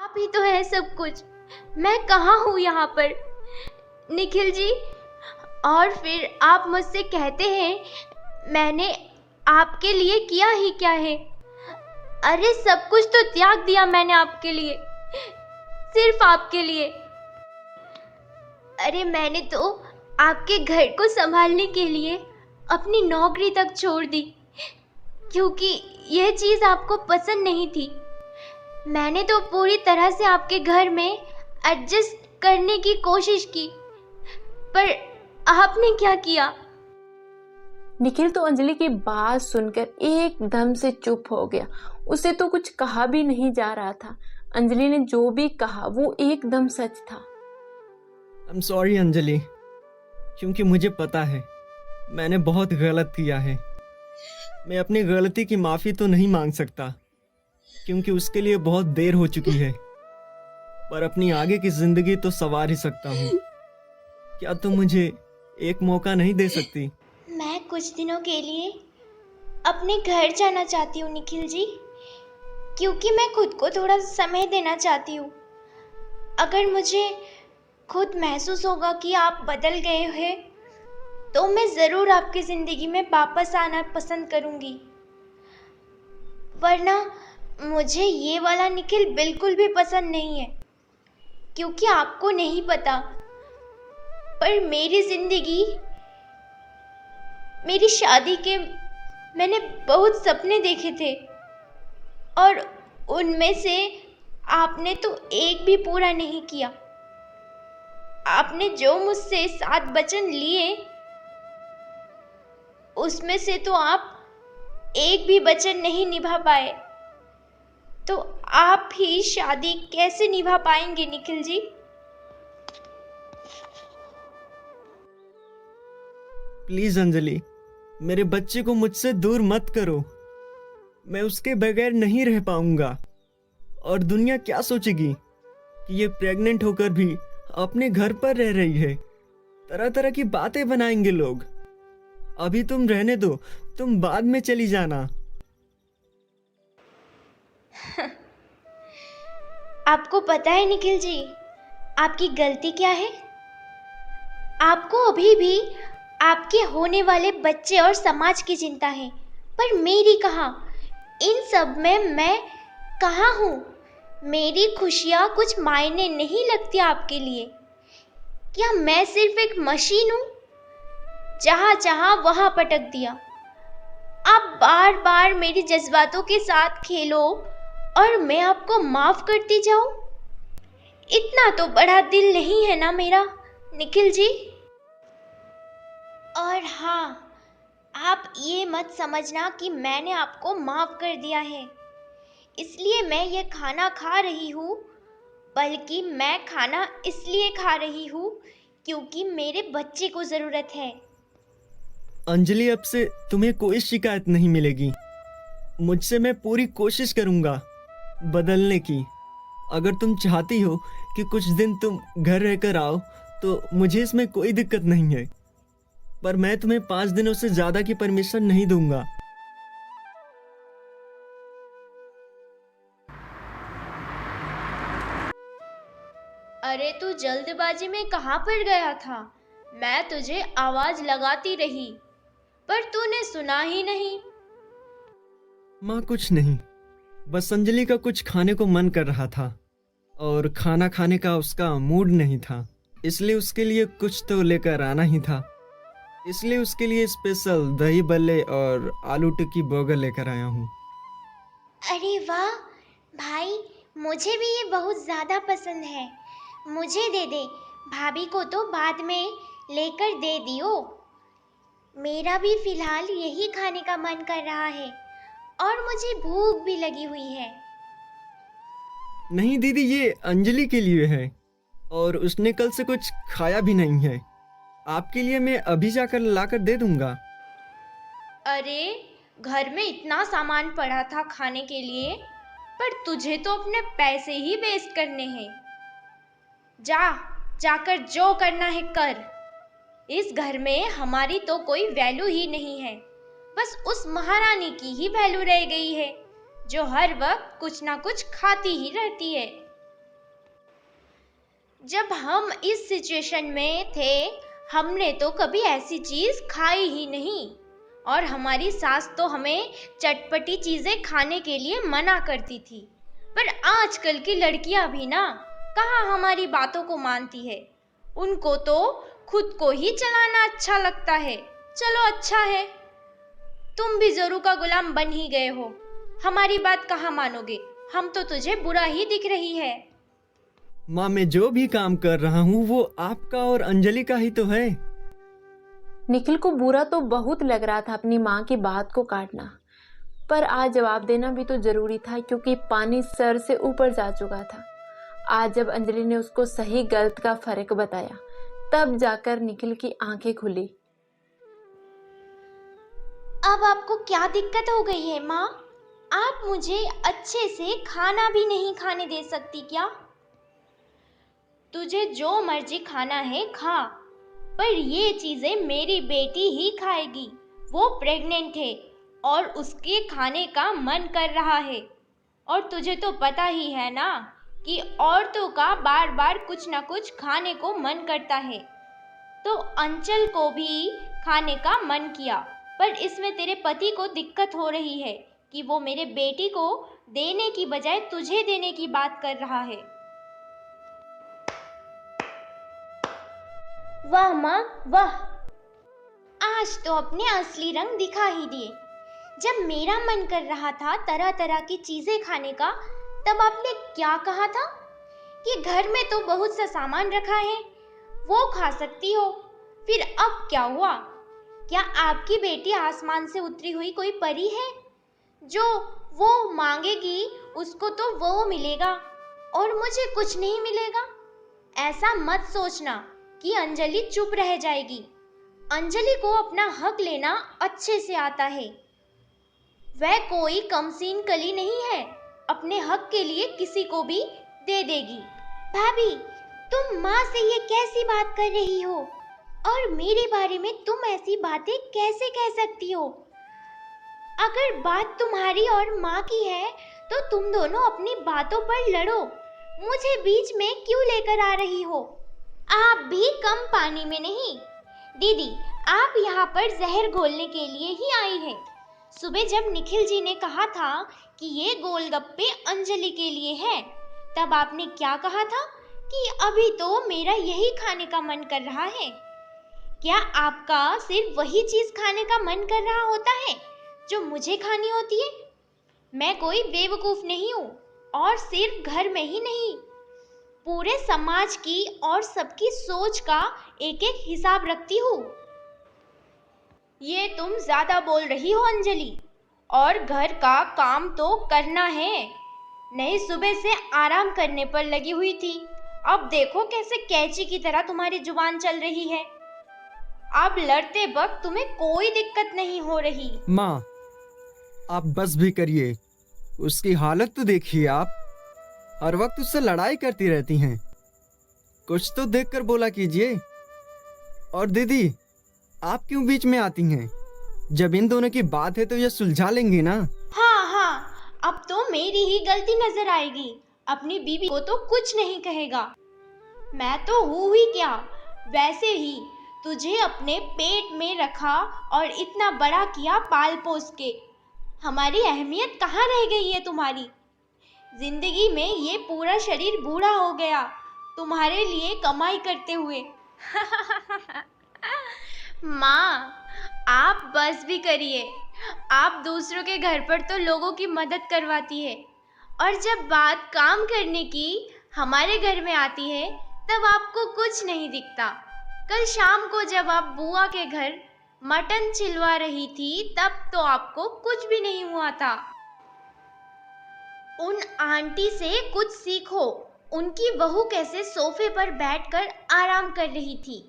आप ही तो है सब कुछ। मैं कहाँ हूँ यहाँ पर निखिल जी? और फिर आप मुझसे कहते हैं मैंने आपके लिए किया ही क्या है? अरे सब कुछ तो त्याग दिया मैंने आपके लिए, सिर्फ आपके लिए। अरे मैंने तो आपके घर को संभालने के लिए अपनी नौकरी तक छोड़ दी, क्योंकि यह चीज़ आपको पसंद नहीं थी। मैंने तो पूरी तरह से आपके घर में एडजस्ट करने की कोशिश की, पर आपने क्या किया? निखिल तो अंजलि की बात सुनकर एकदम से चुप हो गया। उसे तो कुछ कहा भी नहीं जा रहा था। अंजलि ने जो भी कहा वो एकदम सच था। आई एम सॉरी अंजलि, क्योंकि मुझे पता है मैंने बहुत गलत किया है। मैं अपनी गलती की माफ़ी तो नहीं मांग सकता, क्योंकि उसके लिए बहुत देर हो चुकी है, पर अपनी आगे की ज़िंदगी तो संवार ही सकता हूँ। क्या तुम मुझे एक मौका नहीं दे सकती? मैं कुछ दिनों के लिए अपने घर जाना चाहती हूँ निखिल जी, क्योंकि मैं खुद को थोड़ा समय देना चाहती हूँ। अगर मुझे खुद महसूस होगा कि आप बदल गए हैं, तो मैं ज़रूर आपकी ज़िंदगी में वापस आना पसंद करूँगी। वरना मुझे ये वाला निखिल बिल्कुल भी पसंद नहीं है, क्योंकि आपको नहीं पता, पर मेरी ज़िंदगी, मेरी शादी के मैंने बहुत सपने देखे थे, और उनमें से आपने तो एक भी पूरा नहीं किया। आपने जो मुझसे 7 वचन लिए, उसमें से तो आप एक भी वचन नहीं निभा पाए। तो आप ही शादी कैसे निभा पाएंगे निखिल जी? प्लीज़ अंजलि, मेरे बच्चे को मुझसे दूर मत करो। मैं उसके बगैर नहीं रह पाऊंगा, और दुनिया क्या सोचेगी कि ये प्रेग्नेंट होकर भी अपने घर पर रह रही है। तरह तरह की बातें बनाएंगे लोग। अभी तुम रहने दो, तुम बाद में चली जाना। आपको पता है निखिल जी, आपकी गलती क्या है? आपको अभी भी आपके होने वाले बच्चे और समाज की चिंता है, पर मेरी कहाँ? इन सब में मैं कहाँ हूँ? मेरी खुशियाँ कुछ मायने नहीं लगती आपके लिए। क्या मैं सिर्फ एक मशीन हूँ? जहाँ चाहा वहाँ पटक दिया। आप बार बार मेरे जज्बातों के साथ खेलो और मैं आपको माफ करती जाऊं? इतना तो बड़ा दिल नहीं है ना मेरा निखिल जी। और हाँ, आप ये मत समझना कि मैंने आपको माफ कर दिया है, इसलिए मैं ये खाना खा रही हूँ, बल्कि मैं खाना इसलिए खा रही हूँ क्योंकि मेरे बच्चे को ज़रूरत है। अंजलि, अब से तुम्हें कोई शिकायत नहीं मिलेगी। मुझसे मैं पूरी कोशिश करूंगा बदलने की। अगर तुम चाहती हो कि कुछ दिन तुम घर रहकर आओ, तो मुझे इसमें कोई दिक्कत नहीं है, पर मैं तुम्हें 5 दिनों से ज़्यादा की परमिशन नहीं दूंगा। अरे तू जल्दबाजी में कहाँ पर गया था? मैं तुझे आवाज लगाती रही, पर तूने सुना ही नहीं। माँ, कुछ नहीं, बस अंजलि का कुछ खाने को मन कर रहा था, और खाना खाने का उसका मूड नहीं था, इसलिए उसके लिए कुछ तो लेकर आना ही था। इसलिए उसके लिए स्पेशल दही बल्ले और आलू टिक्की बर्गर लेकर आया हूँ। अरे वाह भाई, मुझे भी ये बहुत ज़्यादा पसंद है। मुझे दे दे, भाभी को तो बाद में लेकर दे दियो। मेरा भी फिलहाल यही खाने का मन कर रहा है, और मुझे भूख भी लगी हुई है। नहीं दीदी, ये अंजलि के लिए है, और उसने कल से कुछ खाया भी नहीं है। आपके लिए मैं अभी जाकर लाकर दे दूंगा। अरे घर में इतना सामान पड़ा था खाने के लिए, पर तुझे तो अपने पैसे ही वेस्ट करने हैं। जाकर जो करना है कर। इस घर में हमारी तो कोई वैल्यू ही नहीं है, बस उस महारानी की ही वैल्यू रह गई है, जो हर वक्त कुछ ना कुछ खाती ही रहती है। जब हम इस सिचुएशन में थे, हमने तो कभी ऐसी चीज़ खाई ही नहीं, और हमारी सास तो हमें चटपटी चीज़ें खाने के लिए मना करती थी। पर आजकल की लड़कियां भी ना कहाँ हमारी बातों को मानती है। उनको तो खुद को ही चलाना अच्छा लगता है। चलो अच्छा है, तुम भी जोरू का गुलाम बन ही गए हो। हमारी बात कहाँ मानोगे? हम तो तुझे बुरा ही दिख रही है। माँ, मैं जो भी काम कर रहा हूँ वो आपका और अंजलि का ही तो है। निखिल को बुरा तो बहुत लग रहा था अपनी माँ की बात को काटना, पर आज जवाब देना भी तो जरूरी था क्योंकि पानी सर से ऊपर जा चुका था। आज जब अंजलि ने उसको सही गलत का फर्क बताया, तब जाकर निखिल की आंखें खुली। अब आपको क्या दिक्कत हो गई है माँ? आप मुझे अच्छे से खाना भी नहीं खाने दे सकती क्या? तुझे जो मर्जी खाना है खा, पर ये चीजें मेरी बेटी ही खाएगी। वो प्रेग्नेंट है और उसके खाने का मन कर रहा है। और तुझे तो पता ही है ना कि औरतों का बार बार कुछ ना कुछ खाने को मन करता है। तो अंचल को भी खाने का मन किया, पर इसमें तेरे पति को दिक्कत हो रही है कि वो मेरे बेटी को देने की बजाय तुझे देने की बात कर रहा है। वाह माँ वाह, आज तो अपने असली रंग दिखा ही दिए। जब मेरा मन कर रहा था तरह तरह की चीजें खाने का, तब आपने क्या कहा था कि घर में तो बहुत सा सामान रखा है, वो खा सकती हो। फिर अब क्या हुआ? क्या आपकी बेटी आसमान से उतरी हुई कोई परी है? जो वो मांगेगी उसको तो वो मिलेगा और मुझे कुछ नहीं मिलेगा। ऐसा मत सोचना कि अंजलि चुप रह जाएगी। अंजलि को अपना हक लेना अच्छे से आता है। वह कोई कमसीन कली नहीं है, अपने हक के लिए किसी को भी दे देगी। भाभी, तुम माँ से ये कैसी बात कर रही हो? और मेरे बारे में तुम ऐसी बातें कैसे कह सकती हो? अगर बात तुम्हारी और माँ की है तो तुम दोनों अपनी बातों पर लड़ो। मुझे बीच में क्यों लेकर आ रही हो? आप भी कम पानी में नहीं। दीदी, आप यहाँ पर जहर घोलने के लिए ही आई हैं। सुबह जब निखिल जी ने कहा था कि ये गोलगप्पे अंजलि के लिए है, तब आपने क्या कहा था कि अभी तो मेरा यही खाने का मन कर रहा है। क्या आपका सिर्फ वही चीज खाने का मन कर रहा होता है जो मुझे खानी होती है? मैं कोई बेवकूफ नहीं हूँ, और सिर्फ घर में ही नहीं, पूरे समाज की और सबकी सोच का एक एक हिसाब रखती हूँ। ये तुम ज्यादा बोल रही हो अंजलि, और घर का काम तो करना है। नहीं, सुबह से आराम करने पर लगी हुई थी, अब देखो कैसे कैंची की तरह तुम्हारी जुबान चल रही है। अब लड़ते वक्त तुम्हें कोई दिक्कत नहीं हो रही। माँ, आप बस भी करिए। उसकी हालत तो देखिए आप, हर वक्त उससे लड़ाई करती रहती हैं। कुछ तो देखकर बोला कीजिए। और दीदी, आप क्यों बीच में आती हैं? जब इन दोनों की बात है तो ये सुलझा लेंगी ना। हाँ, अब तो मेरी ही गलती नजर आएगी। अपनी बीवी को तो कुछ नहीं कहेगा। मैं तो हूँ ही क्या, वैसे ही तुझे अपने पेट में रखा और इतना बड़ा किया पाल पोस के। हमारी अहमियत कहाँ रह गई है तुम्हारी? जिंदगी में ये पूरा शरीर बूढ़ा हो गया तुम्हारे लिए कमाई करते हुए। माँ, आप बस भी करिए। आप दूसरों के घर पर तो लोगों की मदद करवाती है, और जब बात काम करने की हमारे घर में आती है तब आपको कुछ नहीं दिखता। कल शाम को जब आप बुआ के घर मटन छिलवा रही थी, तब तो आपको कुछ भी नहीं हुआ था। उन आंटी से कुछ सीखो। उनकी बहू कैसे सोफे पर बैठकर आराम कर रही थी,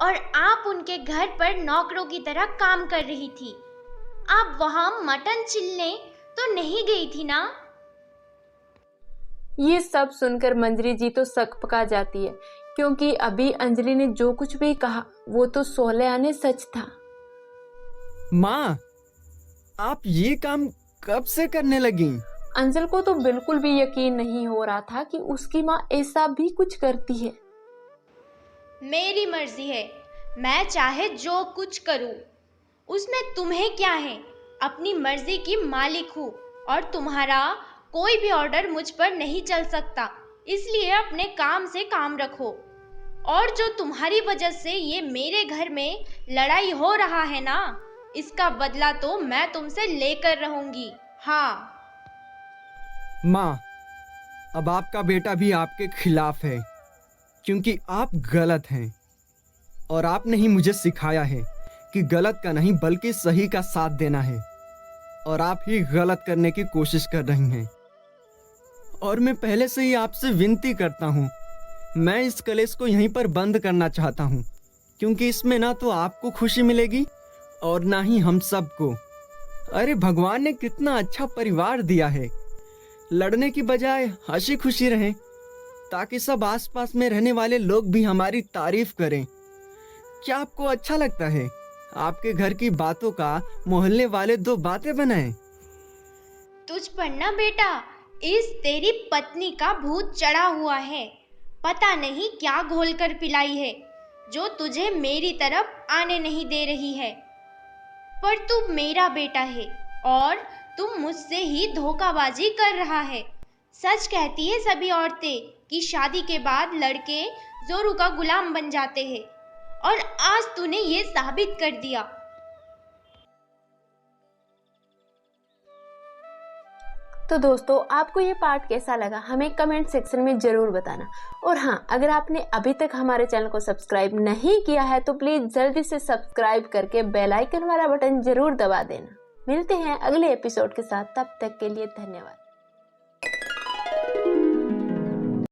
और आप उनके घर पर नौकरों की तरह काम कर रही थी। आप वहां मटन छिलने तो नहीं गई थी ना? ये सब सुनकर मंजरी जी तो सक पका जाती है, क्योंकि अभी अंजलि ने जो कुछ भी कहा वो तो 16 आने सच था। माँ, आप ये काम कब से करने लगी? अंजल को तो बिल्कुल भी यकीन नहीं हो रहा था कि उसकी माँ ऐसा भी कुछ करती है। मेरी मर्जी है, मैं चाहे जो कुछ करूं, उसमें तुम्हें क्या है? अपनी मर्जी की मालिक हूँ और तुम्हारा कोई भी ऑर्डर मुझ पर नहीं चल सकता, इसलिए अपने काम से काम रखो। और जो तुम्हारी वजह से ये मेरे घर में लड़ाई हो रहा है ना, इसका बदला तो मैं तुमसे लेकर रहूंगी। हाँ। माँ, अब आपका बेटा भी आपके खिलाफ है क्योंकि आप गलत हैं और आपने ही मुझे सिखाया है कि गलत का नहीं बल्कि सही का साथ देना है, और आप ही गलत करने की कोशिश कर रही हैं। और मैं पहले से ही आपसे विनती करता हूँ, मैं इस कलेश को यहीं पर बंद करना चाहता हूँ, क्योंकि इसमें ना तो आपको खुशी मिलेगी और ना ही हम सबको। अरे भगवान ने कितना अच्छा परिवार दिया है, लड़ने की बजाय हंसी खुशी रहें ताकि सब आसपास में रहने वाले लोग भी हमारी तारीफ करें। क्या आपको अच्छा लगता है आपके घर की बातों का मोहल्ले वाले दो बातें बनाएं? तुझ पर ना बेटा इस तेरी पत्नी का भूत चढ़ा हुआ है। पता नहीं क्या घोल कर पिलाई है जो तुझे मेरी तरफ आने नहीं दे रही है। पर तू मेरा बेटा है और तुम मुझसे ही धोखाबाजी कर रहा है। सच कहती है सभी औरतें कि शादी के बाद लड़के जोरू का गुलाम बन जाते हैं, और आज तूने ये साबित कर दिया। तो दोस्तों, आपको ये पार्ट कैसा लगा हमें कमेंट सेक्शन में ज़रूर बताना। और हाँ, अगर आपने अभी तक हमारे चैनल को सब्सक्राइब नहीं किया है तो प्लीज़ जल्दी से सब्सक्राइब करके बेल आइकन वाला बटन ज़रूर दबा देना। मिलते हैं अगले एपिसोड के साथ, तब तक के लिए धन्यवाद।